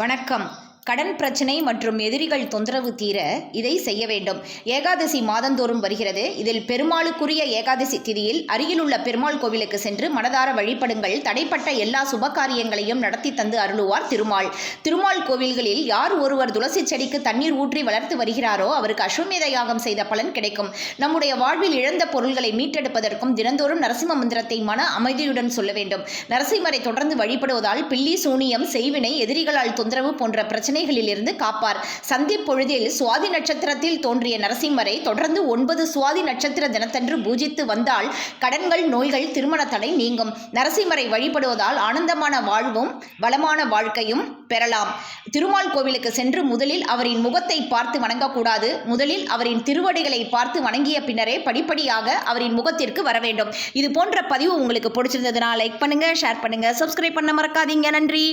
வணக்கம். கடன் பிரச்சனை மற்றும் எதிரிகள் தொந்தரவு தீர இதை செய்ய வேண்டும். ஏகாதசி மாதந்தோறும் வருகிறது. இதில் பெருமாளுக்குரிய ஏகாதசி திதியில் அருகிலுள்ள பெருமாள் கோவிலுக்கு சென்று மனதார வழிபடுங்கள். தடைப்பட்ட எல்லா சுபகாரியங்களையும் நடத்தி தந்து அருளுவார் திருமால். திருமால் கோவில்களில் யார் ஒருவர் துளசி செடிக்கு தண்ணீர் ஊற்றி வளர்த்து வருகிறாரோ அவருக்கு அஸ்வமேத யாகம் செய்த பலன் கிடைக்கும். நம்முடைய வாழ்வில் இழந்த பொருள்களை மீட்டெடுப்பதற்கும் தினந்தோறும் நரசிம்ம மந்திரத்தை மன அமைதியுடன் சொல்ல வேண்டும். நரசிம்மரை தொடர்ந்து வழிபடுவதால் பில்லி, சூனியம், செய்வினை, எதிரிகளால் தொந்தரவு போன்ற பிரச்சனை இருந்து காப்பார். சந்தி பொழுதில் சுவாதி நட்சத்திரத்தில் தோன்றிய நரசிம்மரை தொடர்ந்து 9 சுவாதி நட்சத்திர தினத்தன்று பூஜித்து வந்தால் கடன்கள், நோய்கள், திருமண தடை நீங்கும். நரசிம்மரை வழிபடுவதால் ஆனந்தமான வாழ்வும் வளமான வாழ்க்கையும் பெறலாம். திருமால் கோவிலுக்கு சென்று முதலில் அவரின் முகத்தை பார்த்து வணங்கக்கூடாது. முதலில் அவரின் திருவடிகளை பார்த்து வணங்கிய பின்னரே படிப்படியாக அவரின் முகத்திற்கு வர வேண்டும். இது போன்ற பதிவு உங்களுக்கு பிடிச்சிருந்ததுன்னா லைக் பண்ணுங்க, ஷேர் பண்ணுங்க, சப்ஸ்கிரைப் பண்ண மறக்காதீங்க. நன்றி.